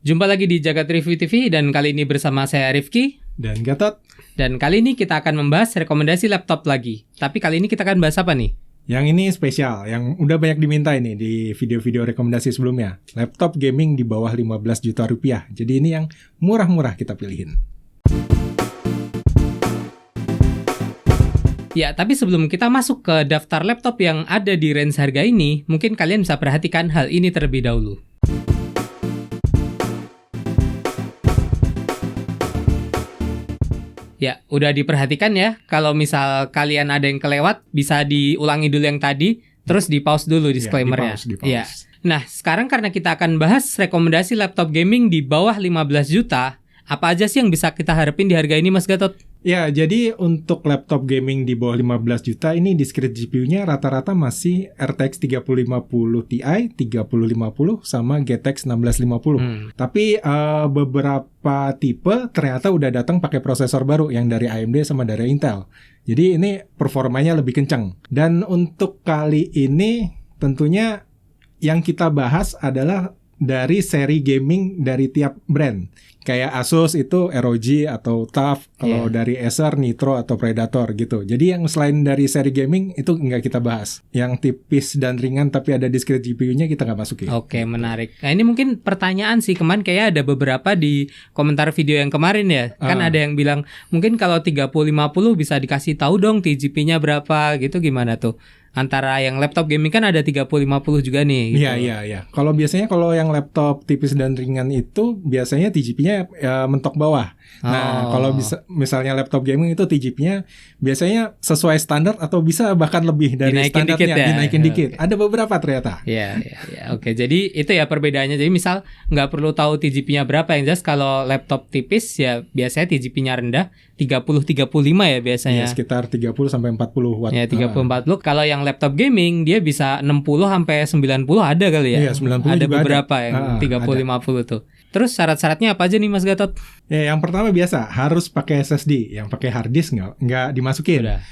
Jumpa lagi di Jagat Review TV dan kali ini bersama saya Rifki dan Gatot. Dan kali ini kita akan membahas rekomendasi laptop lagi. Tapi kali ini kita akan bahas apa nih? Yang ini spesial, yang udah banyak diminta ini di video-video rekomendasi sebelumnya. Laptop gaming di bawah 15 juta rupiah. Jadi ini yang murah-murah kita pilihin. Ya, tapi sebelum kita masuk ke daftar laptop yang ada di range harga ini, mungkin kalian bisa perhatikan hal ini terlebih dahulu. Ya, udah diperhatikan ya. Kalau misal kalian ada yang kelewat, bisa diulangi dulu yang tadi, terus di-pause dulu disclaimer-nya. Di-pause. Ya. Nah, sekarang karena kita akan bahas rekomendasi laptop gaming di bawah 15 juta, apa aja sih yang bisa kita harapin di harga ini, Mas Gatot? Ya, jadi untuk laptop gaming di bawah 15 juta ini discrete GPU-nya rata-rata masih RTX 3050 Ti, 3050 sama GTX 1650. Tapi beberapa tipe ternyata udah datang pakai prosesor baru yang dari AMD sama dari Intel. Jadi ini performanya lebih kencang. Dan untuk kali ini tentunya yang kita bahas adalah dari seri gaming dari tiap brand. Kayak Asus itu ROG atau TUF, kalau dari Acer Nitro atau Predator gitu. Jadi yang selain dari seri gaming itu nggak kita bahas. Yang tipis dan ringan tapi ada discrete GPU-nya kita nggak masukin. Oke, menarik. Nah ini mungkin pertanyaan sih, kemarin kayak ada beberapa di komentar video yang kemarin ya. Kan ada yang bilang, mungkin kalau 3050 bisa dikasih tahu dong TGP-nya berapa gitu, gimana tuh? Antara yang laptop gaming kan ada 3050 juga nih gitu. Iya. Kalau yang laptop tipis dan ringan itu biasanya TGP-nya mentok bawah. Nah, kalau misalnya laptop gaming itu TGP-nya biasanya sesuai standar atau bisa bahkan lebih dari dinaikin standarnya, dinaikin dikit. Okay. Ada beberapa ternyata. Iya. Oke, jadi itu ya perbedaannya. Jadi misal nggak perlu tahu TGP-nya berapa, yang jelas kalau laptop tipis ya biasanya TGP-nya rendah, 30-35 ya biasanya. Ya, sekitar 30-40 watt. Ya, 30-40. Kalau yang laptop gaming dia bisa 60-90 ada kali ya. Iya, 90 ada juga beberapa yang 30-50 tuh. Terus syarat-syaratnya apa aja nih Mas Gatot? Ya, yang pertama biasa harus pakai SSD. Yang pakai hard disk nggak dimasukin. Udah.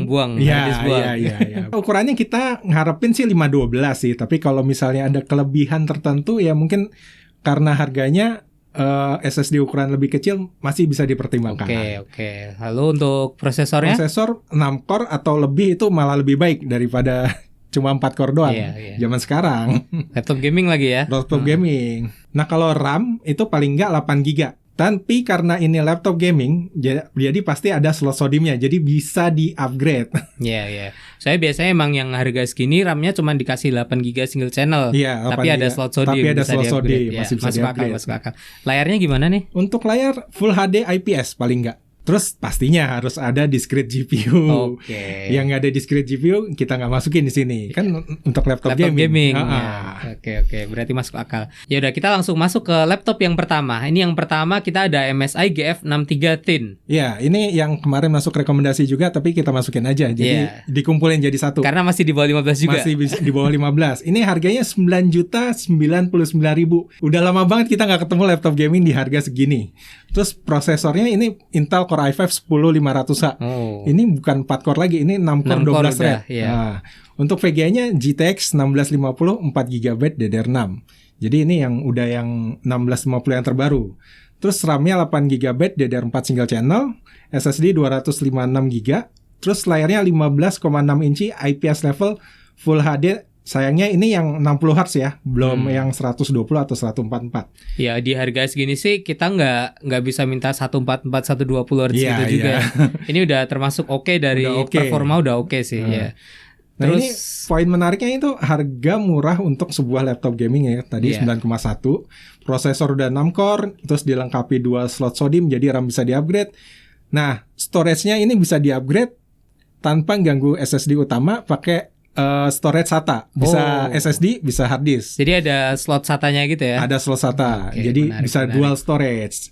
Buang. Iya. Ukurannya kita ngarepin sih 512 sih. Tapi kalau misalnya ada kelebihan tertentu ya mungkin karena harganya SSD ukuran lebih kecil masih bisa dipertimbangkan. Oke. Lalu untuk prosesornya? Prosesor 6 core atau lebih itu malah lebih baik daripada cuma 4 core doang. Iya. Zaman sekarang. Laptop gaming lagi ya? Laptop gaming. Nah, kalau RAM itu paling nggak 8 GB. Tapi karena ini laptop gaming, jadi pasti ada slot SODIMM-nya. Jadi bisa di-upgrade. Iya. Saya biasanya emang yang harga segini RAM-nya cuma dikasih 8 GB single channel. Iya, tapi ada slot SODIMM. Tapi ada slot SODIMM, ya, masih bisa di-upgrade. Masuk akal. Layarnya gimana nih? Untuk layar Full HD IPS paling nggak. Terus pastinya harus ada discrete GPU. Oke. Yang nggak ada discrete GPU kita nggak masukin di sini. Kan untuk laptop gaming. Ya. Oke. Berarti masuk akal. Ya udah, kita langsung masuk ke laptop yang pertama. Ini yang pertama kita ada MSI GF63 Thin. Ya, ini yang kemarin masuk rekomendasi juga tapi kita masukin aja. Jadi dikumpulin jadi satu. Karena masih di bawah 15 juga. Masih di bawah 15. Ini harganya 9.099.000. Udah lama banget kita nggak ketemu laptop gaming di harga segini. Terus prosesornya ini Intel Core i5 10500H. Ini bukan 4 core lagi, ini 6 core 12 thread. Nah, untuk VGA-nya GTX 1650 4GB DDR6. Jadi ini yang 1650 yang terbaru. Terus RAM-nya 8GB DDR4 single channel, SSD 256GB, terus layarnya 15,6 inci IPS level Full HD. Sayangnya ini yang 60 Hz ya, belum yang 120 atau 144. Ya, di harga segini sih kita nggak bisa minta 144, 120 Hz gitu juga. Ini udah termasuk oke dari performa udah oke sih ya. Nah, terus ini poin menariknya itu harga murah untuk sebuah laptop gaming ya. Tadi 9,1, prosesor udah 6 core, terus dilengkapi 2 slot SODIMM, jadi RAM bisa di-upgrade. Nah, storage-nya ini bisa di-upgrade tanpa ganggu SSD utama, pakai storage SATA, bisa SSD, bisa hard disk. Jadi ada slot SATA-nya gitu ya? Ada slot SATA, jadi bisa dual storage.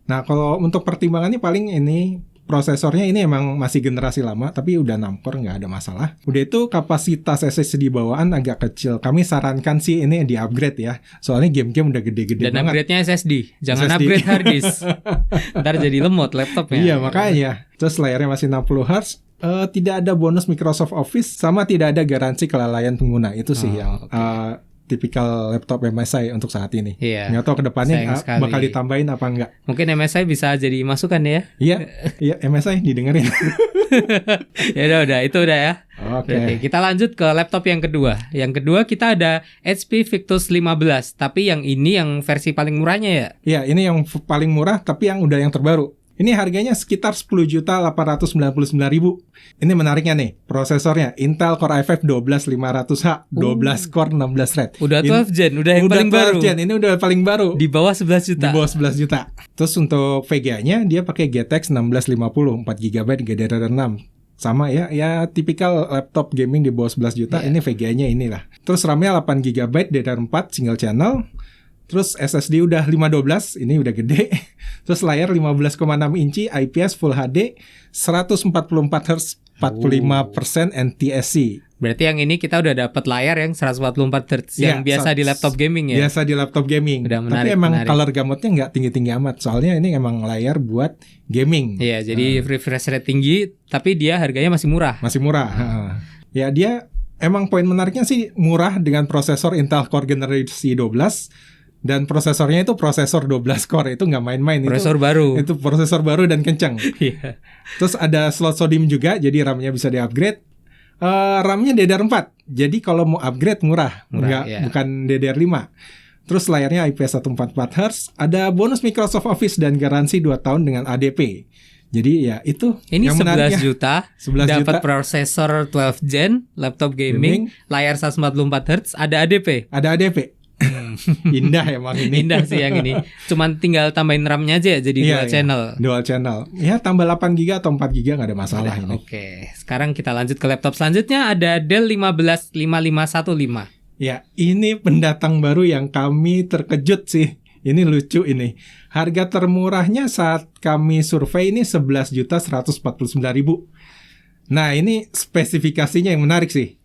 Nah, kalau untuk pertimbangannya paling ini prosesornya ini emang masih generasi lama, tapi udah 6 core, nggak ada masalah. Udah itu kapasitas SSD bawaan agak kecil. Kami sarankan sih ini di-upgrade ya, soalnya game-game udah gede-gede banget. Dan upgrade-nya SSD, jangan SSD. Upgrade hard disk. Ntar jadi lemot laptopnya. Iya, makanya. Terus layarnya masih 60 Hz. Tidak ada bonus Microsoft Office, sama tidak ada garansi kelalaian pengguna. Itu sih yang tipikal laptop MSI untuk saat ini. Iya. Nggak tahu kedepannya Sayang sekali. bakal ditambahin apa enggak. Mungkin MSI bisa jadi masukan ya. Iya MSI didengerin. Ya udah itu udah ya. Oke. Berarti kita lanjut ke laptop yang kedua. Yang kedua kita ada HP Victus 15, tapi yang ini yang versi paling murahnya ya. Iya, ini yang paling murah tapi yang udah yang terbaru. Ini harganya sekitar 10.899.000. Ini menariknya nih, prosesornya Intel Core i5 12500H, 12 core 16 thread. Udah 12 gen, udah yang paling baru. Gen, ini udah paling baru. Di bawah 11 juta. Di bawah 11 juta. Terus untuk VGA-nya dia pakai GTX 1650, 4GB GDDR6. Sama ya tipikal laptop gaming di bawah 11 juta. Ini VGA-nya inilah. Terus RAM-nya 8GB DDR4 single channel. Terus SSD udah 512, ini udah gede. Terus layar 15,6 inci IPS Full HD 144 Hz 45% NTSC. Berarti yang ini kita udah dapat layar yang 144 Hz yang biasa di laptop gaming ya. Biasa di laptop gaming. Menarik, tapi emang menarik. color gamutnya nggak tinggi-tinggi amat. Soalnya ini emang layar buat gaming. Iya, jadi refresh rate tinggi tapi dia harganya masih murah. Masih murah. Ya dia emang poin menariknya sih murah dengan prosesor Intel Core generasi 12. Dan prosesornya itu prosesor 12 core, itu nggak main-main. Prosesor baru. Itu prosesor baru dan kencang. Iya. Terus ada slot SODIMM juga, jadi RAM-nya bisa di-upgrade. RAM-nya DDR4, jadi kalau mau upgrade murah bukan DDR5. Terus layarnya IPS 144Hz, ada bonus Microsoft Office dan garansi 2 tahun dengan ADP. Jadi ya itu ini yang 11 juta, 11 dapat juta. prosesor 12 gen, laptop gaming, layar 144 Hz, ada ADP. Ada ADP. Indah emang ini. Indah sih yang ini. Cuman tinggal tambahin RAM-nya aja ya, jadi dual channel. Dual channel. Ya tambah 8GB atau 4GB nggak ada masalah ini. Oke. Sekarang kita lanjut ke laptop selanjutnya, ada Dell 155515. Ya, ini pendatang baru yang kami terkejut sih. Ini lucu ini. Harga termurahnya saat kami survei ini 11.149.000. Nah, ini spesifikasinya yang menarik sih.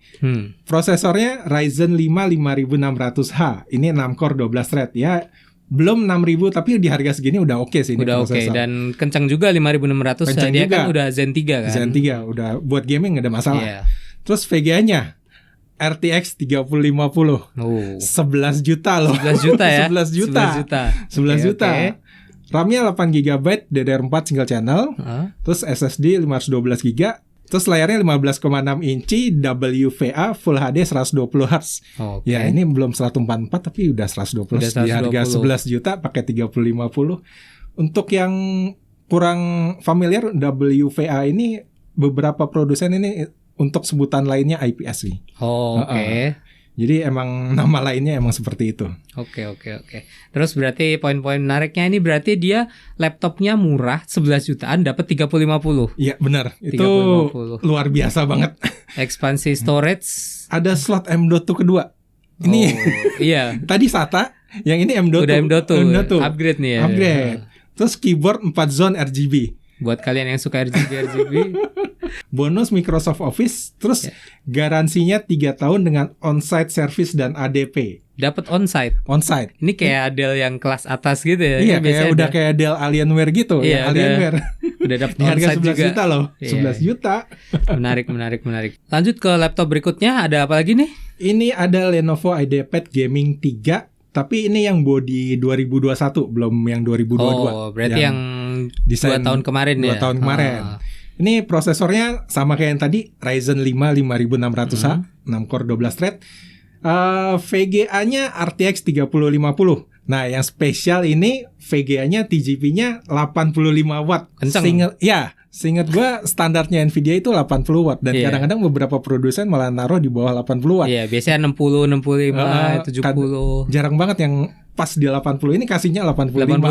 Prosesornya Ryzen 5 5600H. Ini 6 core 12 thread ya. Belum 6000 tapi di harga segini udah oke sih ini udah prosesor. Dan kencang juga 5600. Kencang dia juga. kan udah Zen 3 kan. Zen 3 udah buat gaming nggak ada masalah. Terus VGA-nya RTX 3050. 11 juta loh. 11 juta ya. 11 juta. 11 juta. RAM-nya 8GB DDR4 single channel. Terus SSD 512GB. Terus layarnya 15,6 inci WVA Full HD 120Hz. Ya ini belum 144 tapi udah 120 Hz di harga 11 juta pakai 3050. Untuk yang kurang familiar, WVA ini beberapa produsen ini untuk sebutan lainnya IPS sih. Jadi emang nama lainnya emang seperti itu. Oke. Terus berarti poin-poin menariknya ini berarti dia laptopnya murah 11 jutaan dapat 3050. Iya benar. Itu 3050. Luar biasa banget. Ekspansi storage. Ada slot M.2 kedua. Ini iya. Tadi SATA, yang ini M.2. Udah M.2. Upgrade nih ya. Upgrade. Terus keyboard 4 zone RGB. Buat kalian yang suka RGB. Bonus Microsoft Office. Terus garansinya 3 tahun dengan on-site service dan ADP. Dapat on-site. Ini kayak Dell yang kelas atas gitu ya. Iya, kayak udah kayak Dell Alienware gitu. Iya, Alienware. Udah dapat on-site juga. 11 juta loh. 11 juta. Menarik. Lanjut ke laptop berikutnya, ada apa lagi nih? Ini ada Lenovo IdeaPad Gaming 3. Tapi ini yang body 2021, belum yang 2022. Berarti yang 2 tahun kemarin 2 tahun kemarin. Ini prosesornya sama kayak yang tadi, Ryzen 5 5600H, 6 core 12 thread. VGA-nya RTX 3050. Nah, yang spesial ini VGA-nya TGP-nya 85 watt. Kenceng. Seingat gue standarnya Nvidia itu 80 watt dan kadang-kadang beberapa produsen malah naruh di bawah 80 watt. Iya, biasanya 60, 65, 70. Jarang banget yang pas di 80. Ini kasihnya 85.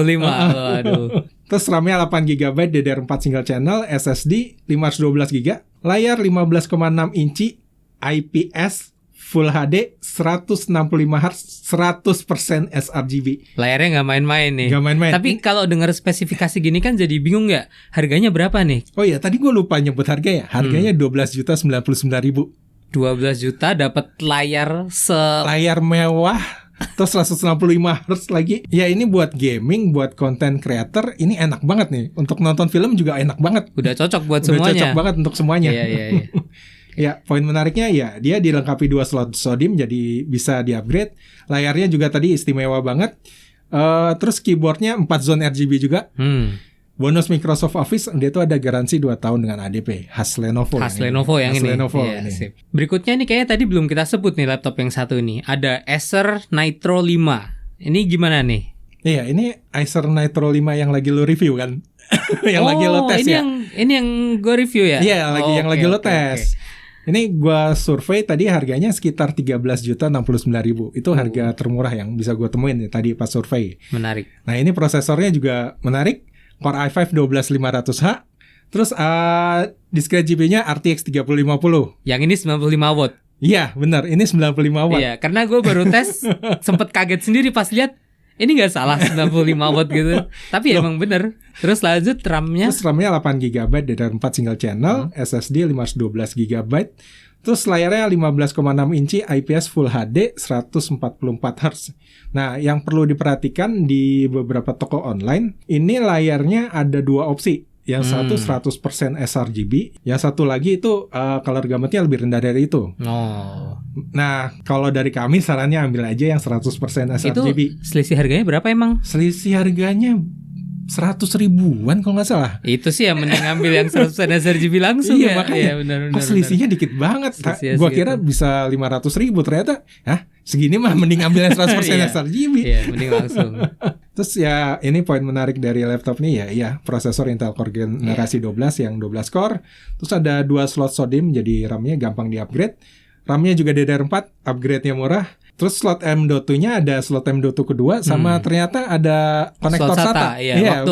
Aduh. Terus RAM-nya 8GB DDR4 single channel, SSD 512GB, layar 15,6 inci IPS Full HD 165Hz 100% sRGB. Layarnya nggak main-main nih. Nggak main-main. Tapi kalau dengar spesifikasi gini kan jadi bingung nggak? Harganya berapa nih? Oh iya, tadi gue lupa nyebut harga ya. Harganya 12.099.000. 12 juta dapat layar layar mewah. Terus 165Hz lagi. Ya ini buat gaming, buat content creator, ini enak banget nih. Untuk nonton film juga enak banget. Udah cocok buat semuanya. Udah cocok banget untuk semuanya. Iya. Ya, poin menariknya ya dia dilengkapi 2 slot SODIMM jadi bisa di-upgrade. Layarnya juga tadi istimewa banget. Terus keyboardnya 4 zone RGB juga. Bonus Microsoft Office dia tuh ada garansi 2 tahun dengan ADP. Khas Lenovo yang ini. Iya, sip. Berikutnya nih kayaknya tadi belum kita sebut nih laptop yang satu ini. Ada Acer Nitro 5. Ini gimana nih? Iya, ini Acer Nitro 5 yang lagi lo review kan? Yang lagi lo tes ya? Ini yang gue review ya? Iya, yang lagi lo tes. Ini gue survei tadi harganya sekitar 13.069.000. Itu harga termurah yang bisa gue temuin ya, tadi pas survei. Menarik. Nah ini prosesornya juga menarik. Core i5 12500H. Terus diskrete GPU-nya RTX 3050. Yang ini 95 watt. Iya, benar. Ini 95 watt. Iya, karena gue baru tes sempet kaget sendiri pas lihat ini nggak salah 95 watt gitu. Tapi emang bener. Terus lanjut RAM-nya. Terus RAM-nya 8GB DDR4 single channel, SSD 512GB. Terus layarnya 15,6 inci IPS Full HD 144Hz. Nah, yang perlu diperhatikan di beberapa toko online, ini layarnya ada 2 opsi. Yang satu 100% sRGB, yang satu lagi itu color gamutnya lebih rendah dari itu. Nah, kalau dari kami sarannya ambil aja yang 100% sRGB. Itu selisih harganya berapa emang? Selisih harganya 100 ribuan kalau nggak salah. Itu sih yang mending ambil yang 100% sRGB langsung. Iya, ya. makanya. Iya, benar. Selisihnya dikit banget. Gua kira bisa 500 ribu, ternyata segini mah mending ambil yang 100% sRGB. Iya, mending langsung. Terus ya ini poin menarik dari laptop nih ya prosesor Intel Core generasi 12 yang 12 core. Terus ada 2 slot SODIMM jadi RAM-nya gampang di-upgrade. RAM-nya juga DDR4, upgrade-nya murah. Terus slot M.2-nya ada slot M.2 kedua sama ternyata ada konektor SATA. Iya.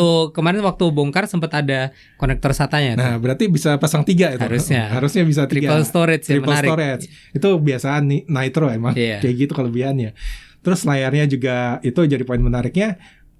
Waktu bongkar sempat ada konektor SATA-nya. Nah, berarti bisa pasang 3 itu. Harusnya bisa 3. Triple storage ya, menarik. Storage. Itu biasaan Nitro emang. Kayak gitu kelebihannya. Terus layarnya juga itu jadi poin menariknya.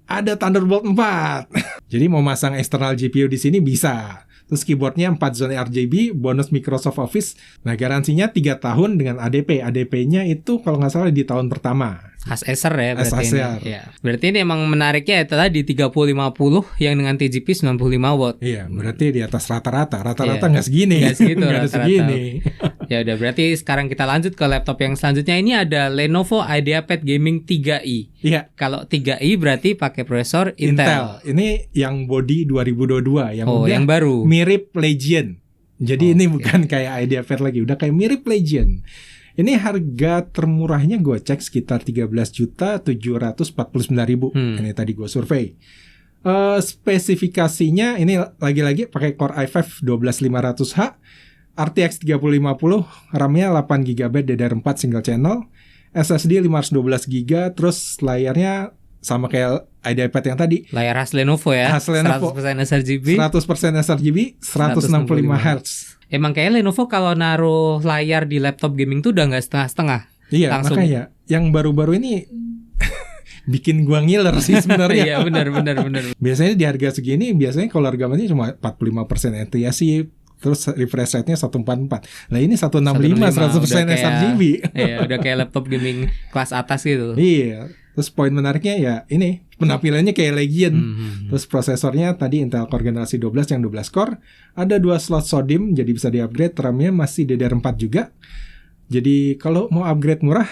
Ada Thunderbolt 4. Jadi mau masang eksternal GPU di sini bisa. Terus keyboardnya 4 zone RGB, bonus Microsoft Office. Nah, garansinya 3 tahun dengan ADP. ADP-nya itu kalau nggak salah di tahun pertama. Khas Acer ya berarti Acer. ini. Ya. Berarti ini emang menariknya adalah di 3050 yang dengan TGP 95 watt. Iya, berarti di atas rata-rata. Rata-rata nggak segini. Nggak segitu nggak segini. Ya udah, berarti sekarang kita lanjut ke laptop yang selanjutnya. Ini ada Lenovo IdeaPad Gaming 3i. Iya. Kalau 3i berarti pakai prosesor Intel. Ini yang body 2022 yang baru. Mirip Legion. Jadi ini bukan kayak IdeaPad lagi, udah kayak mirip Legion. Ini harga termurahnya gue cek sekitar 13.749.000. Ini tadi gue survei. Spesifikasinya ini lagi-lagi pakai Core i5 12500H, RTX 3050, RAM-nya 8GB DDR4 single channel, SSD 512GB, terus layarnya sama kayak IdeaPad yang tadi. Layar khas Lenovo ya. Khas Lenovo. 100% sRGB. 100% sRGB, 165Hz. Emang kayak Lenovo kalau naruh layar di laptop gaming tuh udah nggak setengah-setengah. Iya, langsung. Makanya yang baru-baru ini bikin gua ngiler sih sebenarnya. Iya, benar. Biasanya di harga segini, biasanya kalau harga gamenya cuma 45% NTSC, terus refresh rate-nya 144. Nah ini 165 100% sRGB. Iya, udah kayak laptop gaming kelas atas gitu. Iya. Terus poin menariknya ya ini penampilannya kayak Legion. Terus prosesornya tadi Intel Core generasi 12 yang 12 core. Ada 2 slot SODIMM jadi bisa di-upgrade. RAM-nya masih DDR4 juga. Jadi kalau mau upgrade murah.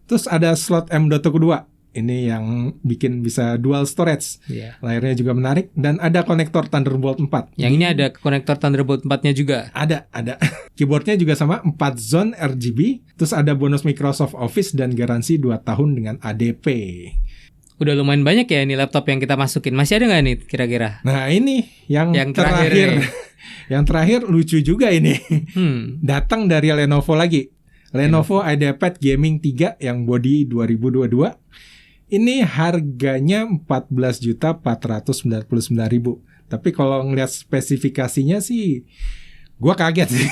Terus ada slot M.2 kedua. Ini yang bikin bisa dual storage. Layarnya juga menarik. Dan ada konektor Thunderbolt 4. Yang ini ada konektor Thunderbolt 4-nya juga? Ada. Keyboardnya juga sama 4 zone RGB. Terus ada bonus Microsoft Office dan garansi 2 tahun dengan ADP. Udah lumayan banyak ya ini laptop yang kita masukin. Masih ada nggak nih kira-kira? Nah ini yang terakhir. Yang terakhir lucu juga ini. Datang dari Lenovo lagi. Lenovo IdeaPad Gaming 3 yang body 2022. Ini harganya 14.499.000. Tapi kalau ngelihat spesifikasinya sih gua kaget sih.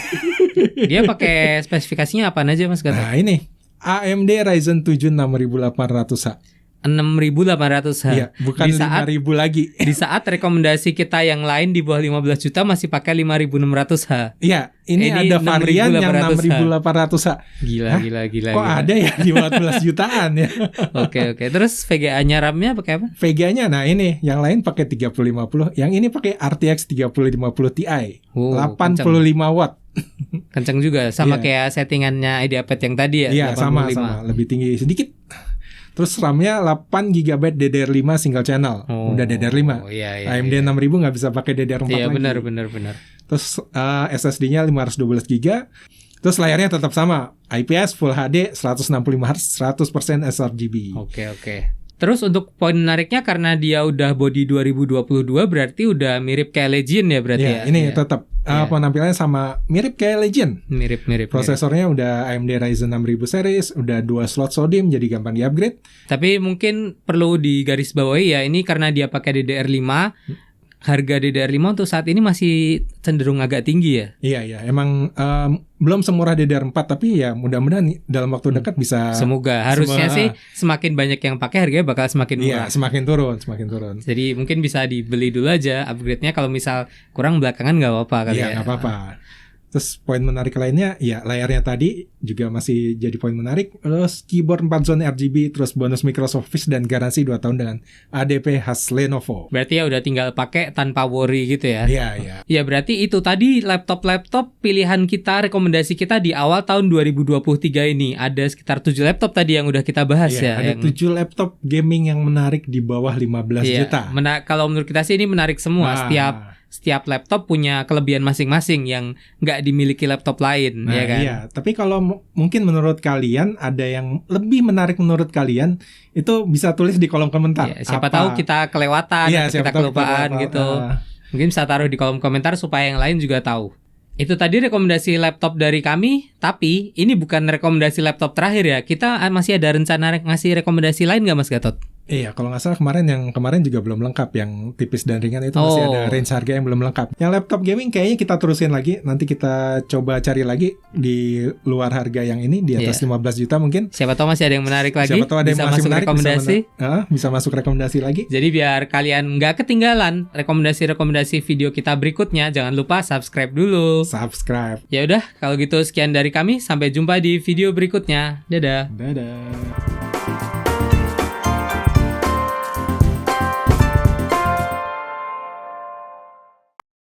Dia pakai spesifikasinya apa aja Mas kata? Nah, ini AMD Ryzen 7 6800H. 6.800H. Iya, bukan 5.000 lagi. Di saat rekomendasi kita yang lain di bawah 15 juta masih pakai 5.600H. Iya, ini ada varian yang 6.800H. Gila. Kok ada ya 15 jutaan ya? Oke. Terus VGA-nya RAM-nya pakai apa? VGA-nya nah ini, yang lain pakai 3050, yang ini pakai RTX 3050 Ti. 85 watt. Kenceng juga, sama kayak settingannya IdeaPad yang tadi ya. Iya, 85. sama, lebih tinggi sedikit. Terus RAM-nya 8 GB DDR5 single channel. Udah DDR5. Iya, AMD 6000 nggak bisa pakai DDR4 lagi. Iya, benar. Terus SSD-nya 512 GB. Terus layarnya tetap sama, IPS Full HD 165Hz 100% sRGB. Oke. Terus untuk poin menariknya karena dia udah body 2022 berarti udah mirip kayak Legion ya berarti ya. Ini tetap penampilannya sama mirip kayak Legion. Mirip. Prosesornya udah AMD Ryzen 6000 series, udah 2 slot SODIMM jadi gampang di-upgrade. Tapi mungkin perlu digarisbawahi ya, ini karena dia pakai DDR5. Harga DDR5 untuk saat ini masih cenderung agak tinggi ya? Iya. Emang belum semurah DDR4, tapi ya mudah-mudahan dalam waktu dekat bisa. Semoga. Harusnya sih semakin banyak yang pakai harganya bakal semakin murah. Iya, semakin turun. Jadi mungkin bisa dibeli dulu aja upgrade-nya, kalau misal kurang belakangan nggak apa-apa kali ya. Iya, nggak apa-apa. Terus poin menarik lainnya, ya layarnya tadi juga masih jadi poin menarik. Terus keyboard 4 zone RGB, terus bonus Microsoft Office dan garansi 2 tahun dengan ADP khas Lenovo. Berarti ya udah tinggal pakai tanpa worry gitu ya? Iya. Ya berarti itu tadi laptop pilihan kita, rekomendasi kita di awal tahun 2023 ini. Ada sekitar 7 laptop tadi yang udah kita bahas ya. Ada 7 laptop gaming yang menarik di bawah 15 juta. Kalau menurut kita sih ini menarik semua. Setiap laptop punya kelebihan masing-masing yang nggak dimiliki laptop lain, ya kan? Iya, tapi kalau mungkin menurut kalian ada yang lebih menarik menurut kalian, itu bisa tulis di kolom komentar. Ya, siapa tahu kita kelewatan, atau kita kelupaan gitu. Mungkin bisa taruh di kolom komentar supaya yang lain juga tahu. Itu tadi rekomendasi laptop dari kami, tapi ini bukan rekomendasi laptop terakhir ya. Kita masih ada rencana ngasih rekomendasi lain nggak Mas Gatot? Iya, kalau nggak salah kemarin juga belum lengkap. Yang tipis dan ringan itu masih ada range harga yang belum lengkap. Yang laptop gaming kayaknya kita terusin lagi. Nanti kita coba cari lagi di luar harga yang ini, di atas 15 juta mungkin. Siapa tahu masih ada yang menarik lagi. Siapa tahu ada yang masih masuk menarik, rekomendasi. Bisa masuk rekomendasi lagi. Jadi biar kalian nggak ketinggalan rekomendasi video kita berikutnya, jangan lupa subscribe dulu. Subscribe. Ya udah, kalau gitu sekian dari kami. Sampai jumpa di video berikutnya. Dadah.